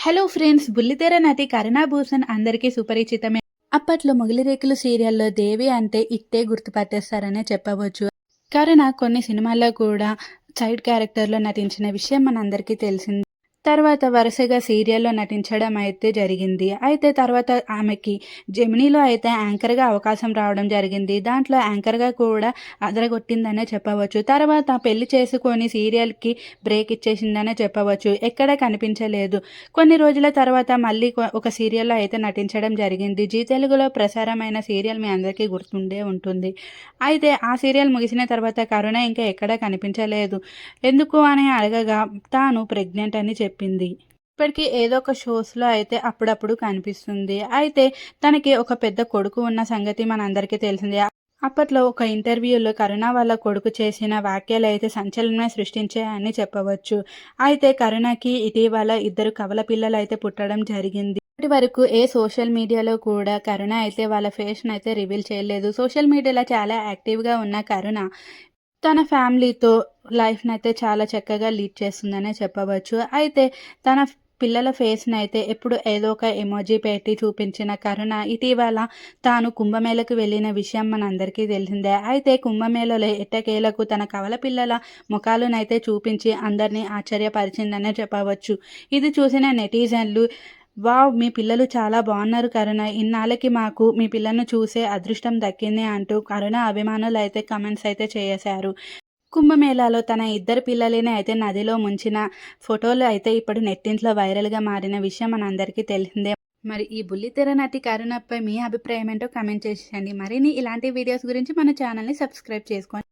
Hello friends, బుల్లితెర నటి కరుణా భూషణ్ అందరికీ సుపరిచితమే. అప్పట్లో మొగలిరేకులు సీరియల్లో దేవి అంటే ఇట్టే గుర్తుపట్టేస్తారనే చెప్పవచ్చు. కరుణ కొన్ని సినిమాల్లో కూడా సైడ్ క్యారెక్టర్లో నటించిన విషయం మనందరికీ తెలిసింది. తర్వాత వరుసగా సీరియల్లో నటించడం అయితే జరిగింది. అయితే తర్వాత ఆమెకి జెమినీలో అయితే యాంకర్‌గా అవకాశం రావడం జరిగింది. దాంట్లో యాంకర్‌గా కూడా అదరగొట్టిందనే చెప్పవచ్చు. తర్వాత పెళ్లి చేసుకొని సీరియల్‌కి బ్రేక్ ఇచ్చేసిందనే చెప్పవచ్చు. ఎక్కడ కనిపించలేదు. కొన్ని రోజుల తర్వాత మళ్ళీ ఒక సీరియల్‌లో అయితే నటించడం జరిగింది. జీ తెలుగులో ప్రసారమైన సీరియల్ మీ అందరికీ గుర్తుండే ఉంటుంది. అయితే ఆ సీరియల్ ముగిసిన తర్వాత కరుణ ఇంకా ఎక్కడా కనిపించలేదు. ఎందుకు అని అడగగా తాను ప్రెగ్నెంట్ అని చెప్పింది. ఇప్పటికీ ఏదో ఒక షోస్‌లో అయితే అప్పుడప్పుడు కనిపిస్తుంది. అయితే తనకి ఒక పెద్ద కొడుకు ఉన్న సంగతి మనందరికీ తెలిసిందే. అప్పట్లో ఒక ఇంటర్వ్యూలో కరుణ వాళ్ళ కొడుకు చేసిన వ్యాఖ్యలైతే సంచలనమే సృష్టించాయని చెప్పవచ్చు. అయితే కరుణకి ఇటీవల ఇద్దరు కవల పిల్లలైతే పుట్టడం జరిగింది. ఇప్పటి వరకు ఏ సోషల్ మీడియాలో కూడా కరుణ అయితే వాళ్ళ ఫేస్‌నైతే రివీల్ చేయలేదు. సోషల్ మీడియాలో చాలా యాక్టివ్‌గా ఉన్న కరుణ తన ఫ్యామిలీతో లైఫ్‌నైతే చాలా చక్కగా లీడ్ చేస్తుందనే చెప్పవచ్చు. అయితే తన పిల్లల ఫేస్‌నైతే ఎప్పుడు ఏదో ఒక ఎమోజీ పెట్టి చూపించిన కరుణ ఇటీవల తాను కుంభమేళకు వెళ్ళిన విషయం మనందరికీ తెలిసిందే. అయితే కుంభమేళలో ఎట్టకేలకు తన కవల పిల్లల ముఖాలనైతే చూపించి అందరినీ ఆశ్చర్యపరిచిందనే చెప్పవచ్చు. ఇది చూసిన నెటిజన్లు వావ్! మీ పిల్లలు చాలా బాగున్నారు కరుణ. ఇన్నాళ్ళకి మాకు మీ పిల్లలను చూసే అదృష్టం దక్కింది అంటూ కరుణ అభిమానులైతే కామెంట్స్ అయితే చేశారు. కుంభమేళాలో తన ఇద్దరు పిల్లలని అయితే నదిలో ముంచిన ఫోటోలు అయితే ఇప్పుడు నెట్టింట్లో వైరల్‌గా మారిన విషయం మనందరికీ తెలిసిందే. మరి ఈ బుల్లితెర నటి కరుణపై మీ అభిప్రాయం ఏంటో కామెంట్ చేసేయండి. మరిన్ని ఇలాంటి వీడియోస్ గురించి మన ఛానల్‌ని సబ్స్క్రైబ్ చేసుకోండి.